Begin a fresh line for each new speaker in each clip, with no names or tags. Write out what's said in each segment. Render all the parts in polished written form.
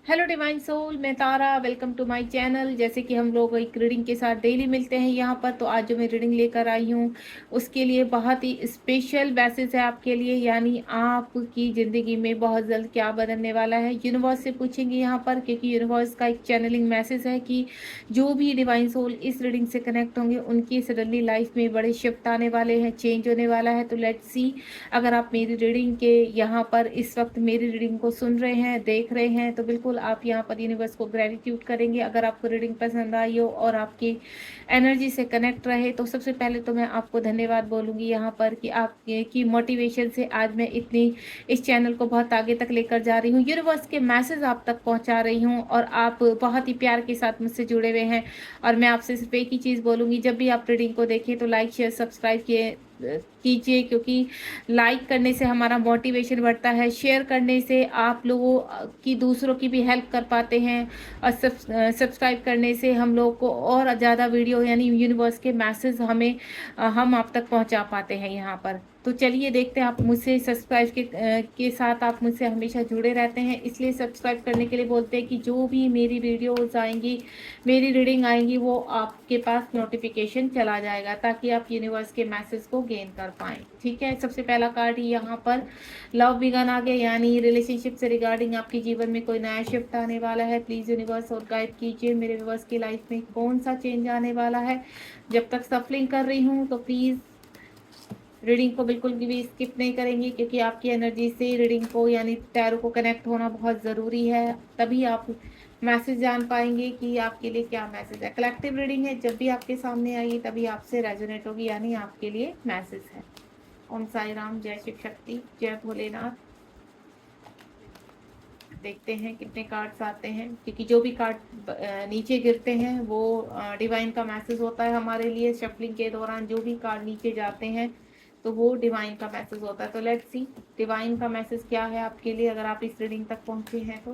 Hello divine soul, मैं Tara. Welcome to my channel. जैसे कि हम लोग एक रीडिंग के साथ डेली मिलते हैं यहाँ पर, तो आज जो मैं रीडिंग लेकर आई हूँ उसके लिए बहुत ही स्पेशल मैसेज है आपके लिए। यानी आपकी ज़िंदगी में बहुत जल्द क्या बदलने वाला है, यूनिवर्स से पूछेंगे यहाँ पर, क्योंकि यूनिवर्स का एक चैनलिंग मैसेज है कि जो भी डिवाइन सोल इस रीडिंग से कनेक्ट होंगे उनकी सडनली लाइफ में बड़े शिफ्ट आने वाले हैं, चेंज होने वाला है। तो लेट्स सी, अगर आप मेरी रीडिंग के यहाँ पर इस वक्त मेरी रीडिंग को सुन रहे हैं, देख रहे हैं, तो बिल्कुल आप यहाँ पर यूनिवर्स को ग्रेटिट्यूड करेंगे। अगर आपको रीडिंग पसंद आई हो और आपकी एनर्जी से कनेक्ट रहे, तो सबसे पहले तो मैं आपको धन्यवाद बोलूँगी यहाँ पर कि आपके की मोटिवेशन से आज मैं इतनी इस चैनल को बहुत आगे तक लेकर जा रही हूँ, यूनिवर्स के मैसेज आप तक पहुँचा रही हूँ, और आप बहुत ही प्यार के साथ मुझसे जुड़े हुए हैं। और मैं आपसे सिर्फ एक ही चीज़ बोलूँगी, जब भी आप रीडिंग को देखें तो लाइक शेयर सब्सक्राइब कीजिए, क्योंकि लाइक करने से हमारा मोटिवेशन बढ़ता है, शेयर करने से आप लोगों की दूसरों की भी हेल्प कर पाते हैं, और सब्सक्राइब करने से हम लोग को और ज़्यादा वीडियो यानी यूनिवर्स के मैसेज हम आप तक पहुंचा पाते हैं यहाँ पर। तो चलिए देखते हैं, आप मुझसे सब्सक्राइब के साथ आप मुझसे हमेशा जुड़े रहते हैं, इसलिए सब्सक्राइब करने के लिए बोलते हैं कि जो भी मेरी वीडियोज़ आएंगी, मेरी रीडिंग आएंगी, वो आपके पास नोटिफिकेशन चला जाएगा, ताकि आप यूनिवर्स के मैसेज को गेन कर पाएँ। ठीक है, सबसे पहला कार्ड यहाँ पर लव बिगन आ गया, यानी रिलेशनशिप से रिगार्डिंग आपके जीवन में कोई नया शिफ्ट आने वाला है। प्लीज़ यूनिवर्स और गाइड कीजिए मेरे व्यूअर्स की लाइफ में कौन सा चेंज आने वाला है। जब तक सफलिंग कर रही हूँ तो प्लीज़ रीडिंग को बिल्कुल भी स्किप नहीं करेंगे, क्योंकि आपकी एनर्जी से रीडिंग को यानी टैरो को कनेक्ट होना बहुत ज़रूरी है, तभी आप मैसेज जान पाएंगे कि आपके लिए क्या मैसेज है। कलेक्टिव रीडिंग है, जब भी आपके सामने आइए तभी आपसे रेजोनेट होगी, यानी आपके लिए मैसेज है। ओम साई राम, जय शिव शक्ति, जय भोलेनाथ। देखते हैं कितने कार्ड्स आते हैं, क्योंकि जो भी कार्ड नीचे गिरते हैं वो डिवाइन का मैसेज होता है हमारे लिए। शफलिंग के दौरान जो भी कार्ड नीचे जाते हैं तो वो डिवाइन का मैसेज होता है। तो लेट्स सी डिवाइन का मैसेज क्या है आपके लिए, अगर आप इस रीडिंग तक पहुंचे हैं तो।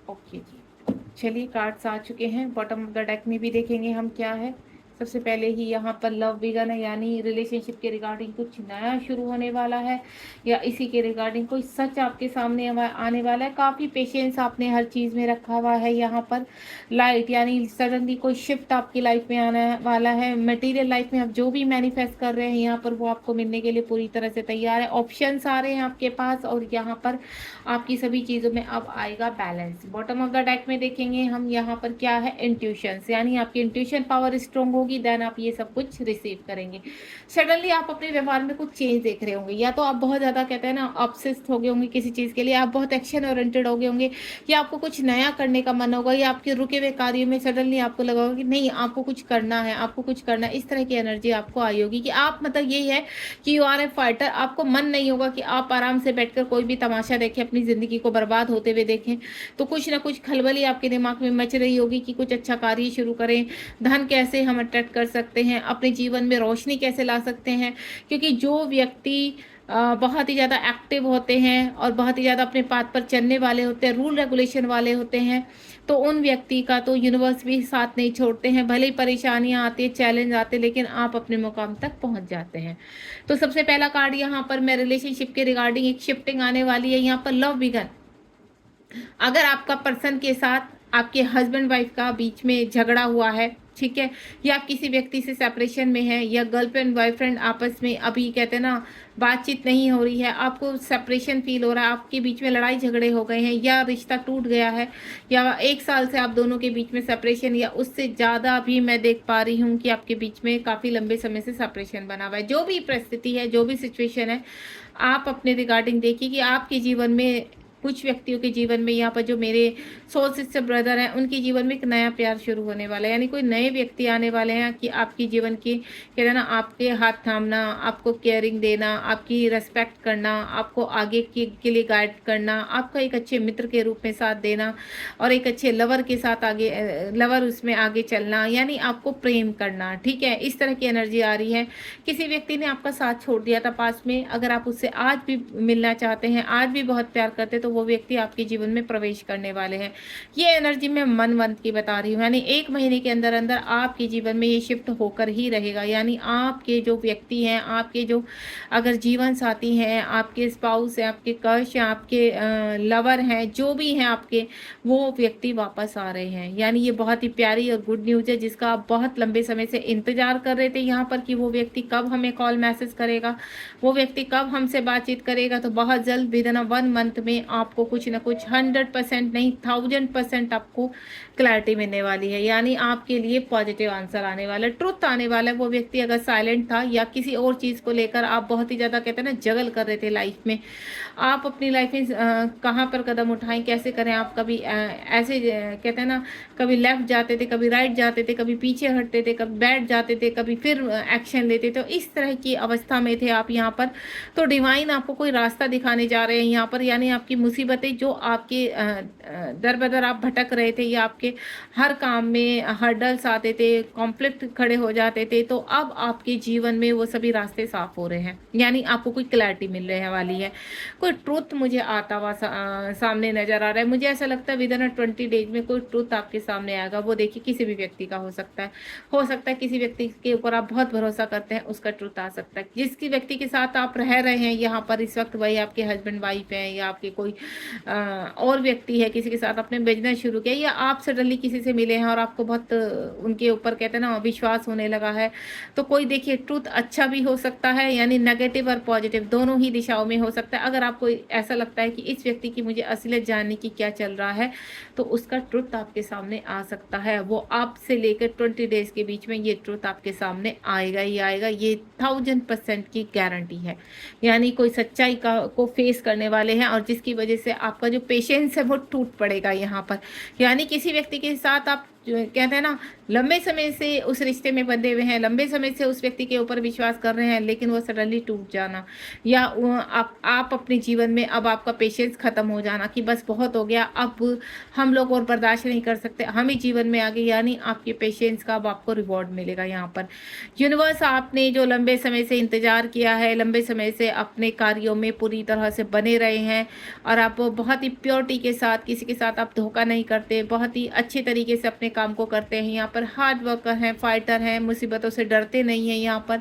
ओके जी, चलिए कार्ड्स आ चुके हैं। बॉटम ऑफ द डेक में भी देखेंगे हम क्या है। सबसे पहले ही यहाँ पर लव बिगन है, यानी रिलेशनशिप के रिगार्डिंग कुछ नया शुरू होने वाला है, या इसी के रिगार्डिंग कोई सच आपके सामने आने वाला है। काफ़ी पेशेंस आपने हर चीज़ में रखा हुआ है। यहाँ पर लाइट, यानी सडनली कोई शिफ्ट आपकी लाइफ में आने वाला है। मटेरियल लाइफ में आप जो भी मैनिफेस्ट कर रहे हैं यहाँ पर, वो आपको मिलने के लिए पूरी तरह से तैयार है। ऑप्शंस आ रहे हैं आपके पास, और यहाँ पर आपकी सभी चीज़ों में अब आएगा balance. Bottom of the deck में देखेंगे हम यहाँ पर क्या है, इंट्यूशंस, यानी आपकी इंट्यूशन पावर स्ट्रॉन्ग होगी, देन आप ये सब कुछ रिसीव करेंगे। सडनली आप अपने व्यवहार में कुछ चेंज देख रहे होंगे, या तो आप बहुत ज़्यादा कहते हैं ना ऑब्सेस्ड हो गए होंगे किसी चीज़ के लिए, आप बहुत एक्शन ओरिएंटेड हो गए होंगे, या आपको कुछ नया करने का मन होगा, या आपके रुके हुए कार्यों में सडनली आपको लगा होगा कि नहीं आपको कुछ करना है, आपको कुछ करना है। इस तरह की एनर्जी आपको आई होगी कि आप मतलब यही है कि यू आर ए फाइटर। आपको मन नहीं होगा कि आप आराम से बैठकर कोई भी तमाशा देखें, अपनी ज़िंदगी को बर्बाद होते हुए देखें। तो कुछ ना कुछ खलबली आपके दिमाग में मच रही होगी कि कुछ अच्छा कार्य शुरू करें, धन कैसे हम अट्रैक्ट कर सकते हैं, अपने जीवन में रोशनी कैसे ला सकते हैं। क्योंकि जो व्यक्ति बहुत ही ज़्यादा एक्टिव होते हैं और बहुत ही ज़्यादा अपने पाथ पर चलने वाले होते हैं, रूल रेगुलेशन वाले होते हैं, तो उन व्यक्ति का तो यूनिवर्स भी साथ नहीं छोड़ते हैं। भले ही परेशानियां आती है, चैलेंज आते हैं, लेकिन आप अपने मुकाम तक पहुंच जाते हैं। तो सबसे पहला कार्ड यहाँ पर मैं रिलेशनशिप के रिगार्डिंग एक शिफ्टिंग आने वाली है। यहाँ पर लव बिगन, अगर आपका पर्सन के साथ आपके हस्बैंड वाइफ का बीच में झगड़ा हुआ है, ठीक है, या आप किसी व्यक्ति से सेपरेशन में है, या गर्लफ्रेंड बॉयफ्रेंड आपस में अभी कहते हैं ना बातचीत नहीं हो रही है, आपको सेपरेशन फील हो रहा है, आपके बीच में लड़ाई झगड़े हो गए हैं, या रिश्ता टूट गया है, या 1 साल से आप दोनों के बीच में सेपरेशन या उससे ज़्यादा भी मैं देख पा रही हूँ कि आपके बीच में काफ़ी लंबे समय से सेपरेशन बना हुआ है। जो भी परिस्थिति है, जो भी सिचुएशन है, आप अपने रिगार्डिंग देखिए कि आपके जीवन में कुछ व्यक्तियों के जीवन में, यहाँ पर जो मेरे सोल सिस्टर ब्रदर हैं, उनके जीवन में एक नया प्यार शुरू होने वाला है। यानी कोई नए व्यक्ति आने वाले हैं कि आपकी जीवन की कहते हैं ना, आपके हाथ थामना, आपको केयरिंग देना, आपकी रेस्पेक्ट करना, आपको आगे के लिए गाइड करना, आपका एक अच्छे मित्र के रूप में साथ देना, और एक अच्छे लवर के साथ आगे लवर उसमें आगे चलना, यानी आपको प्रेम करना। ठीक है, इस तरह की एनर्जी आ रही है। किसी व्यक्ति ने आपका साथ छोड़ दिया था पास में, अगर आप उससे आज भी मिलना चाहते हैं, आज भी बहुत प्यार करते, तो तो वो व्यक्ति आपके जीवन में प्रवेश करने वाले हैं। ये एनर्जी मैं मन मंथ की बता रही हूँ, यानी 1 महीने के अंदर अंदर आपके जीवन में ये शिफ्ट होकर ही रहेगा। यानी आपके जो व्यक्ति हैं, आपके जो अगर जीवन साथी हैं, आपके स्पाउस हैं, आपके क्रश हैं, आपके लवर हैं, जो भी हैं आपके, वो व्यक्ति वापस आ रहे हैं। यानी ये बहुत ही प्यारी और गुड न्यूज़ है, जिसका आप बहुत लंबे समय से इंतजार कर रहे थे यहाँ पर कि वो व्यक्ति कब हमें कॉल मैसेज करेगा, वो व्यक्ति कब हमसे बातचीत करेगा। तो बहुत जल्द विदिन 1 मंथ में आपको कुछ ना कुछ 100% नहीं 1000% आपको क्लैरिटी मिलने वाली है। यानी आपके लिए पॉजिटिव आंसर आने वाला है, ट्रुथ आने वाला है। वो व्यक्ति अगर साइलेंट था या किसी और चीज़ को लेकर आप बहुत ही ज़्यादा कहते हैं ना जगल कर रहे थे लाइफ में, आप अपनी लाइफ में कहाँ पर कदम उठाएं, कैसे करें, आप कभी ऐसे कहते हैं ना कभी लेफ्ट जाते थे, कभी राइट जाते थे, कभी पीछे हटते थे, कभी बैठ जाते थे, कभी फिर एक्शन लेते थे। तो इस तरह की अवस्था में थे आप यहाँ पर। तो डिवाइन आपको कोई रास्ता दिखाने जा रहे हैं यहाँ पर। यानी आपकी मुसीबतें जो आपके दर बदर आप भटक रहे थे, या आपके हर काम में हर्डल्स आते थे, कॉन्फ्लिक्ट खड़े हो जाते थे, तो अब आपके जीवन में वो सभी रास्ते साफ हो रहे हैं। यानी आपको कोई क्लैरिटी मिल रहे वाली है, कोई ट्रूथ मुझे आता हुआ सामने नजर आ रहा है। मुझे ऐसा लगता है विदिन 20 डेज में कोई ट्रूथ आपके सामने आएगा। वो देखिए किसी भी व्यक्ति का हो सकता है किसी व्यक्ति के ऊपर आप बहुत भरोसा करते हैं, उसका ट्रूथ आ सकता है। जिसकी व्यक्ति के साथ आप रह रहे हैं यहाँ पर इस वक्त, वही आपके हस्बैंड वाइफ है, या आपके कोई और व्यक्ति है, किसी के साथ आपने बिजनेस शुरू किया, या आप सडनली किसी से मिले हैं और आपको बहुत उनके ऊपर कहते हैं ना विश्वास होने लगा है। तो कोई देखिए ट्रूथ अच्छा भी हो सकता है, यानी नेगेटिव और पॉजिटिव दोनों ही दिशाओं में हो सकता है। अगर आपको ऐसा लगता है कि इस व्यक्ति की मुझे असलियत जानने की क्या चल रहा है, तो उसका ट्रुथ आपके सामने आ सकता है। वो आपसे लेकर 20 डेज के बीच में ये ट्रुथ आपके सामने आएगा ही आएगा, ये 1000% की गारंटी है। यानी कोई सच्चाई को फेस करने वाले हैं, और जिसकी वजह से आपका जो पेशेंस है वो टूट पड़ेगा यहाँ पर। यानी किसी व्यक्ति के साथ आप जो कहते हैं ना लंबे समय से उस रिश्ते में बंधे हुए हैं, लंबे समय से उस व्यक्ति के ऊपर विश्वास कर रहे हैं, लेकिन वो सडनली टूट जाना, या आप अपने जीवन में अब आपका पेशेंस खत्म हो जाना कि बस बहुत हो गया, अब हम लोग और बर्दाश्त नहीं कर सकते, हम ही जीवन में आगे। यानी आपके पेशेंस का अब आपको रिवॉर्ड मिलेगा यहाँ पर। यूनिवर्स आपने जो लंबे समय से इंतजार किया है, लंबे समय से अपने कार्यों में पूरी तरह से बने रहे हैं, और आप बहुत ही प्योरिटी के साथ, किसी के साथ आप धोखा नहीं करते, बहुत ही अच्छे तरीके से अपने काम को करते हैं। यहाँ पर हार्ड वर्कर हैं, फाइटर हैं, मुसीबतों से डरते नहीं हैं। यहाँ पर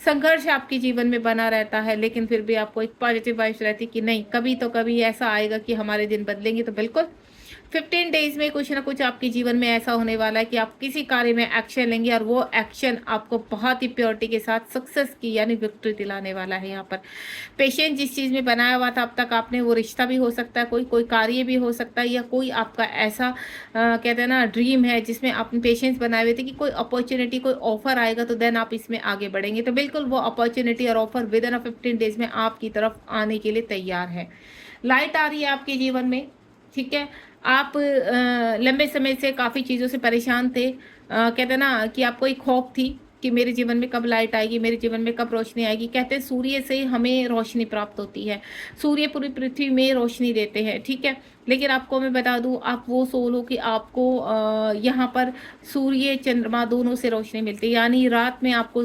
संघर्ष आपके जीवन में बना रहता है, लेकिन फिर भी आपको एक पॉजिटिव वाइब्स रहती कि नहीं, कभी तो कभी ऐसा आएगा कि हमारे दिन बदलेंगे। तो बिल्कुल 15 डेज में कुछ ना कुछ आपके जीवन में ऐसा होने वाला है कि आप किसी कार्य में एक्शन लेंगे, और वो एक्शन आपको बहुत ही प्योरिटी के साथ सक्सेस की यानी विक्ट्री दिलाने वाला है। यहाँ पर पेशेंस जिस चीज़ में बनाया हुआ था अब तक आपने, वो रिश्ता भी हो सकता है, कोई कार्य भी हो सकता है, या कोई आपका ऐसा कहते हैं ना ड्रीम है जिसमें आपने पेशेंस बनाए हुए थे कि कोई अपॉर्चुनिटी, कोई ऑफर आएगा तो देन आप इसमें आगे बढ़ेंगे। तो बिल्कुल वो अपॉर्चुनिटी और ऑफर विद इन 15 डेज में आपकी तरफ आने के लिए तैयार है। लाइट आ रही है आपके जीवन में, ठीक है। आप लंबे समय से काफ़ी चीज़ों से परेशान थे, कहते हैं ना कि आपको एक खौफ थी कि मेरे जीवन में कब लाइट आएगी, मेरे जीवन में कब रोशनी आएगी। कहते हैं सूर्य से हमें रोशनी प्राप्त होती है, सूर्य पूरी पृथ्वी में रोशनी देते हैं, ठीक है। लेकिन आपको मैं बता दूं, आप वो सोल हो कि आपको यहाँ पर सूर्य चंद्रमा दोनों से रोशनी मिलती है। यानी रात में आपको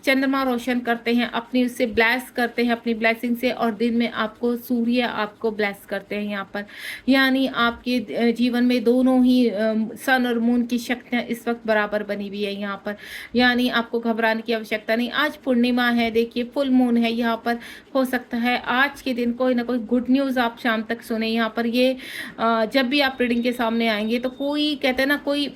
चंद्रमा रोशन करते हैं, अपनी उससे ब्लेस करते हैं अपनी ब्लेसिंग से, और दिन में आपको सूर्य आपको ब्लेस करते हैं यहाँ पर। यानी आपके जीवन में दोनों ही सन और मून की शक्तियाँ इस वक्त बराबर बनी हुई है यहाँ पर। यानी आपको घबराने की आवश्यकता नहीं। आज पूर्णिमा है, देखिए फुल मून है यहाँ पर। हो सकता है आज के दिन कोई ना कोई गुड न्यूज़ आप शाम तक सुने यहाँ पर। ये जब भी आप रीडिंग के सामने आएंगे तो कोई कहते हैं ना कोई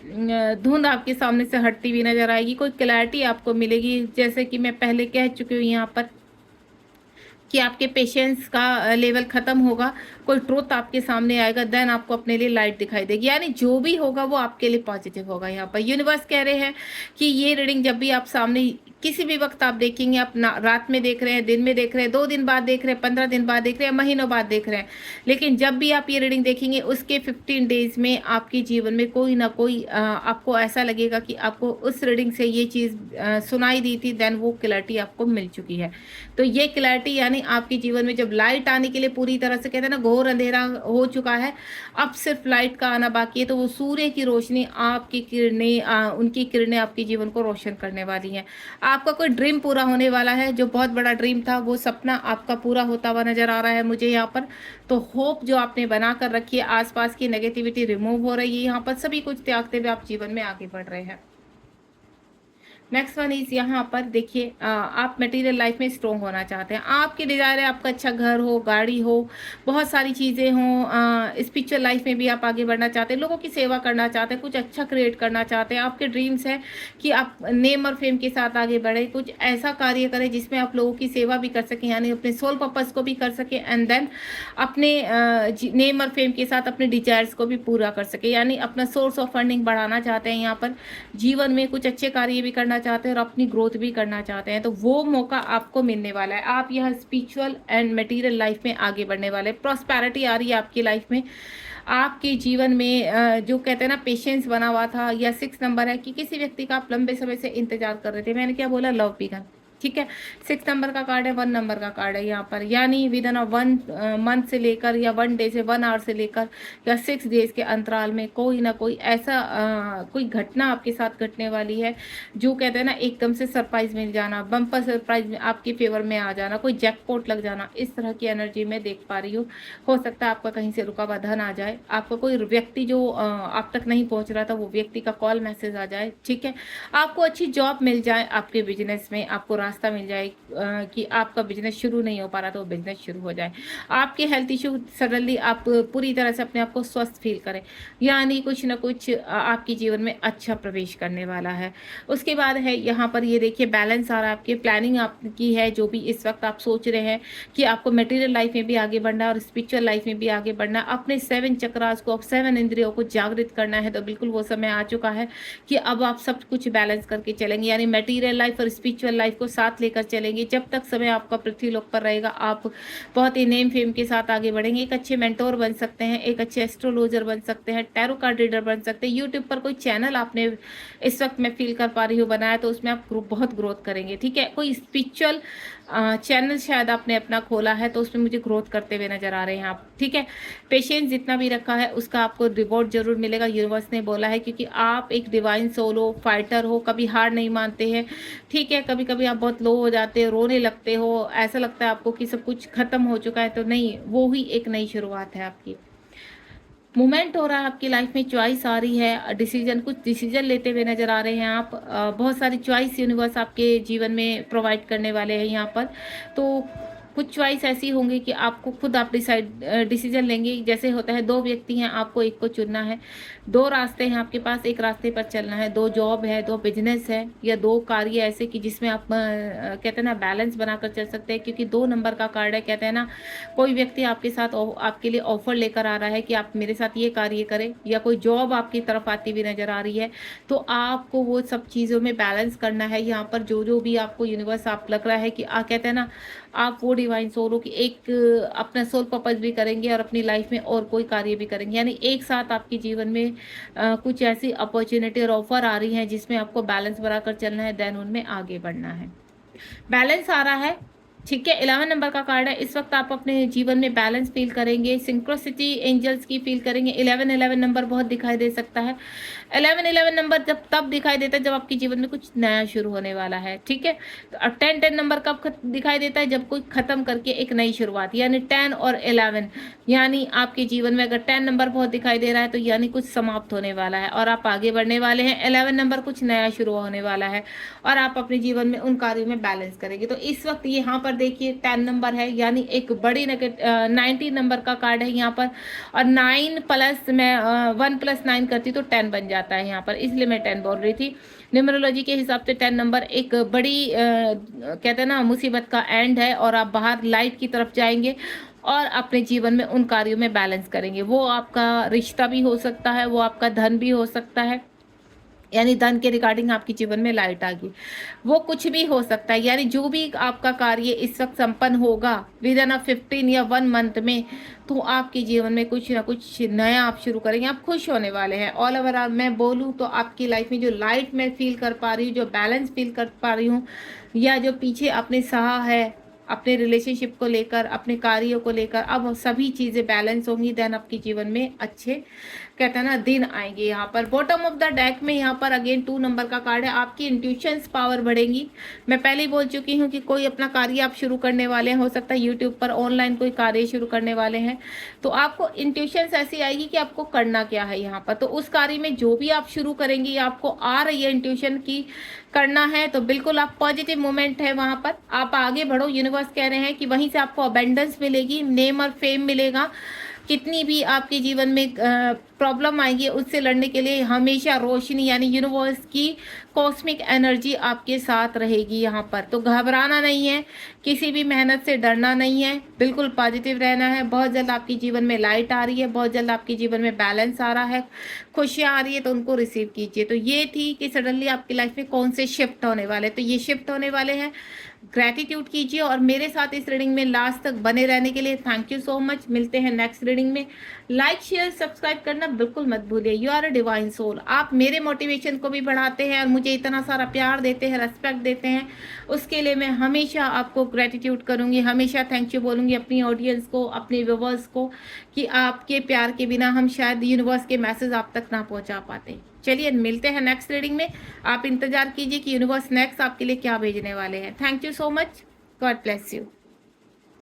धुंध आपके सामने से हटती हुई नजर आएगी, कोई क्लैरिटी आपको मिलेगी। जैसे कि मैं पहले कह चुकी हूँ यहाँ पर कि आपके पेशेंस का लेवल खत्म होगा, कोई ट्रुथ आपके सामने आएगा, देन आपको अपने लिए लाइट दिखाई देगी। यानी जो भी होगा वो आपके लिए पॉजिटिव होगा। यहाँ पर यूनिवर्स कह रहे हैं कि ये रीडिंग जब भी आप सामने किसी भी वक्त आप देखेंगे, आप रात में देख रहे हैं, दिन में देख रहे हैं, 2 दिन बाद देख रहे हैं, 15 दिन बाद देख रहे हैं, महीनों बाद देख रहे हैं, लेकिन जब भी आप ये रीडिंग देखेंगे उसके 15 डेज में आपके जीवन में कोई ना कोई आपको ऐसा लगेगा कि आपको उस रीडिंग से ये चीज़ सुनाई दी थी, देन वो क्लैरिटी आपको मिल चुकी है। तो ये क्लैरिटी यानी आपके जीवन में जब लाइट आने के लिए पूरी तरह से कहते हैं ना घोर अंधेरा हो चुका है, अब सिर्फ लाइट का आना बाकी है। तो वो सूर्य की रोशनी, आपकी किरणें, उनकी किरणें आपके जीवन को रोशन करने वाली हैं। आपका कोई ड्रीम पूरा होने वाला है, जो बहुत बड़ा ड्रीम था वो सपना आपका पूरा होता हुआ नज़र आ रहा है मुझे यहाँ पर। तो होप जो आपने बना कर रखी है, आसपास की नेगेटिविटी रिमूव हो रही है यहाँ पर, सभी कुछ त्यागते हुए आप जीवन में आगे बढ़ रहे हैं। नेक्स्ट वन इज यहाँ पर देखिए, आप मटेरियल लाइफ में स्ट्रॉन्ग होना चाहते हैं। आपकी डिज़ायर है आपका अच्छा घर हो, गाड़ी हो, बहुत सारी चीज़ें हों। स्पिरिचुअल लाइफ में भी आप आगे बढ़ना चाहते हैं, लोगों की सेवा करना चाहते हैं, कुछ अच्छा क्रिएट करना चाहते हैं। आपके ड्रीम्स है कि आप नेम और फेम के साथ आगे बढ़े, कुछ ऐसा कार्य करें जिसमें आप लोगों की सेवा भी कर सकें, यानी अपने सोल पर्पस को भी कर सकें, एंड देन अपने नेम और फेम के साथ अपने डिजायर्स को भी पूरा कर सके, यानी अपना सोर्स ऑफ फंडिंग बढ़ाना चाहते हैं यहाँ पर, जीवन में कुछ अच्छे कार्य भी करना चाहते हैं और अपनी ग्रोथ भी करना चाहते हैं। तो वो मौका आपको मिलने वाला है। आप यह स्पिरिचुअल एंड मटेरियल लाइफ में आगे बढ़ने वाले, प्रॉस्पेरिटी आ रही है आपकी लाइफ में। आपके जीवन में जो कहते हैं ना पेशेंस बना हुआ था, या 6 नंबर है कि किसी व्यक्ति का आप लंबे समय से इंतजार कर रहे थे। मैंने क्या बोला, लव बिगन, ठीक है। 6 नंबर का कार्ड है, 1 नंबर का कार्ड है यहाँ पर, यानी विद इन 1 मंथ से लेकर या 1 डे से 1 आवर से लेकर या 6 डेज के अंतराल में कोई ना कोई ऐसा कोई घटना आपके साथ घटने वाली है, जो कहते हैं ना एकदम से सरप्राइज मिल जाना, बम्पर सरप्राइज में आपके फेवर में आ जाना, कोई जैकपॉट लग जाना, इस तरह की एनर्जी में देख पा रही हूँ। हो सकता है आपका कहीं से रुका हुआ धन आ जाए, आपका कोई व्यक्ति जो आप तक नहीं पहुंच रहा था वो व्यक्ति का कॉल मैसेज आ जाए, ठीक है। आपको अच्छी जॉब मिल जाए, आपके बिजनेस में आपको रास्ता मिल जाए कि आपका बिजनेस शुरू नहीं हो पा रहा तो वो बिजनेस शुरू हो जाए। आपके हेल्थ इशू सडनली आप पूरी तरह से अपने आप को स्वस्थ फील करें, यानी कुछ ना कुछ आपके जीवन में अच्छा प्रवेश करने वाला है। उसके बाद है यहाँ पर ये देखिए बैलेंस आ रहा है, आपकी प्लानिंग आपकी है, जो भी इस वक्त आप सोच रहे हैं कि आपको मटेरियल लाइफ में भी आगे बढ़ना है और स्पिरिचुअल लाइफ में भी आगे बढ़ना है, अपने 7 चक्रास को, 7 इंद्रियों को जागृत करना है, तो बिल्कुल वो समय आ चुका है कि अब आप सब कुछ बैलेंस करके चलेंगे, यानी मटेरियल लाइफ और स्पिरिचुअल लाइफ को साथ लेकर चलेंगे। जब तक समय आपका पृथ्वी लोक पर रहेगा आप बहुत ही नेम फेम के साथ आगे बढ़ेंगे, एक अच्छे मेंटोर बन सकते हैं, एक अच्छे एस्ट्रोलॉजर बन सकते हैं, टैरो कार्ड रीडर बन सकते हैं। यूट्यूब पर कोई चैनल आपने इस वक्त मैं फील कर पा रही हूँ बनाया, तो उसमें आप बहुत ग्रोथ करेंगे, ठीक है। कोई स्पिरिचुअल चैनल शायद आपने अपना खोला है, तो उसमें मुझे ग्रोथ करते हुए नजर आ रहे हैं आप, ठीक है। पेशेंस जितना भी रखा है उसका आपको रिवॉर्ड जरूर मिलेगा, यूनिवर्स ने बोला है, क्योंकि आप एक डिवाइन सोल हो, फाइटर हो, कभी हार नहीं मानते हैं, ठीक है। कभी कभी आप बहुत लो हो जाते हो, रोने लगते हो, ऐसा लगता है आपको कि सब कुछ खत्म हो चुका है, तो नहीं, वो ही एक नई शुरुआत है आपकी। मूवमेंट हो रहा है आपकी लाइफ में, चॉइस आ रही है, डिसीजन, कुछ डिसीजन लेते हुए नजर आ रहे हैं आप। बहुत सारी चॉइस यूनिवर्स आपके जीवन में प्रोवाइड करने वाले हैं यहाँ पर। तो कुछ चॉइस ऐसी होंगी कि आपको खुद आप डिसीजन लेंगे। जैसे होता है 2 व्यक्ति हैं, आपको एक को चुनना है, 2 रास्ते हैं आपके पास, एक रास्ते पर चलना है, 2 जॉब है, 2 बिजनेस है, या 2 कार्य ऐसे कि जिसमें आप कहते हैं ना बैलेंस बनाकर चल सकते हैं, क्योंकि 2 नंबर का कार्ड है। कहते हैं ना कोई व्यक्ति आपके साथ आपके लिए ऑफर लेकर आ रहा है कि आप मेरे साथ ये कार्य करें, या कोई जॉब आपकी तरफ आती हुई नजर आ रही है, तो आपको वो सब चीज़ों में बैलेंस करना है यहाँ पर। जो जो भी आपको यूनिवर्स आप लग रहा है कि कहते हैं ना आप वो डिवाइन सोल हो कि एक अपना सोल पर्पस भी करेंगे और अपनी लाइफ में और कोई कार्य भी करेंगे, यानी एक साथ आपके जीवन में कुछ ऐसी अपॉर्चुनिटी और ऑफर आ रही हैं जिसमें आपको बैलेंस बनाकर चलना है, देन उनमें आगे बढ़ना है। बैलेंस आ रहा है, ठीक है। 11 नंबर का कार्ड है। इस वक्त आप अपने जीवन में बैलेंस फील करेंगे, सिंक्रोसिटी एंजल्स की फील करेंगे। 11 नंबर बहुत दिखाई दे सकता है। 11 नंबर जब तब दिखाई देता है जब आपके जीवन में कुछ नया शुरू होने वाला है, ठीक है। तो 10 नंबर कब दिखाई देता है, जब कोई खत्म करके एक नई शुरुआत, यानी 10 और 11, यानी आपके जीवन में अगर 10 नंबर बहुत दिखाई दे रहा है तो यानी कुछ समाप्त होने वाला है और आप आगे बढ़ने वाले हैं। 11 नंबर कुछ नया शुरू होने वाला है और आप अपने जीवन में उन कार्यों में बैलेंस करेंगे। तो इस वक्त यहाँ पर देखिए 10 नंबर है, यानी एक बड़ी 19 नंबर का कार्ड है यहाँ पर, और 9 प्लस मैं 1 प्लस 9 करती तो 10 बन जाता है यहाँ पर, इसलिए मैं 10 बोल रही थी। न्यूमरोलॉजी के हिसाब से 10 नंबर एक बड़ी कहते हैं ना मुसीबत का एंड है, और आप बाहर लाइट की तरफ जाएंगे और अपने जीवन में उन कार्यों में बैलेंस करेंगे। वो आपका रिश्ता भी हो सकता है, वो आपका धन भी हो सकता है, यानी धन के रिगार्डिंग आपके जीवन में लाइट आ गई, वो कुछ भी हो सकता है। यानी जो भी आपका कार्य इस वक्त संपन्न होगा विद इन 15 या 1 मंथ में, तो आपके जीवन में कुछ ना कुछ नया आप शुरू करेंगे, आप खुश होने वाले हैं। ऑल ओवर मैं बोलूँ तो आपकी लाइफ में जो लाइट मैं फील कर पा रही हूँ, जो बैलेंस फील कर पा रही हूँ, या जो पीछे आपने सहा है अपने रिलेशनशिप को लेकर, अपने कार्यों को लेकर, अब सभी चीज़ें बैलेंस होंगी, देन आपके जीवन में अच्छे कहते हैं ना दिन आएंगे। यहाँ पर बॉटम ऑफ द डेक में यहाँ पर अगेन 2 नंबर का कार्ड है, आपकी इंट्यूशंस पावर बढ़ेंगी। मैं पहले ही बोल चुकी हूँ कि कोई अपना कार्य आप शुरू करने वाले हैं, हो सकता है यूट्यूब पर ऑनलाइन कोई कार्य शुरू करने वाले हैं, तो आपको इंट्यूशंस ऐसी आएगी कि आपको करना क्या है यहाँ पर। तो उस कार्य में जो भी आप शुरू करेंगे, आपको आ रही है इंट्यूशन की करना है, तो बिल्कुल आप पॉजिटिव मोमेंट है वहां पर, आप आगे बढ़ो। यूनिवर्स कह रहे हैं कि वहीं से आपको अबेंडेंस मिलेगी, नेम और फेम मिलेगा। कितनी भी आपके जीवन में प्रॉब्लम आएगी, उससे लड़ने के लिए हमेशा रोशनी यानी यूनिवर्स की कॉस्मिक एनर्जी आपके साथ रहेगी यहाँ पर। तो घबराना नहीं है, किसी भी मेहनत से डरना नहीं है, बिल्कुल पॉजिटिव रहना है। बहुत जल्द आपके जीवन में लाइट आ रही है, बहुत जल्द आपके जीवन में बैलेंस आ रहा है, खुशियाँ आ रही है, तो उनको रिसीव कीजिए। तो ये थी कि सडनली आपकी लाइफ में कौन से शिफ्ट होने वाले, तो ये शिफ्ट होने वाले हैं। ग्रैटिट्यूड कीजिए और मेरे साथ इस रीडिंग में लास्ट तक बने रहने के लिए थैंक यू सो मच। मिलते हैं नेक्स्ट रीडिंग में। लाइक शेयर सब्सक्राइब करना बिल्कुल मत भूलिए। You are a divine soul. आप मेरे मोटिवेशन को भी बढ़ाते हैं और मुझे इतना सारा प्यार देते हैं, रेस्पेक्ट देते हैं, उसके लिए मैं हमेशा आपको ग्रैटिट्यूड करूंगी, हमेशा थैंक यू बोलूंगी अपनी ऑडियंस को, अपने व्यूवर्स को, कि आपके प्यार के बिना हम शायद यूनिवर्स के मैसेज आप तक ना पहुंचा पाते। चलिए मिलते हैं नेक्स्ट रीडिंग में। आप इंतजार कीजिए कि यूनिवर्स नेक्स्ट आपके लिए क्या भेजने वाले हैं। Thank you so much. God bless you.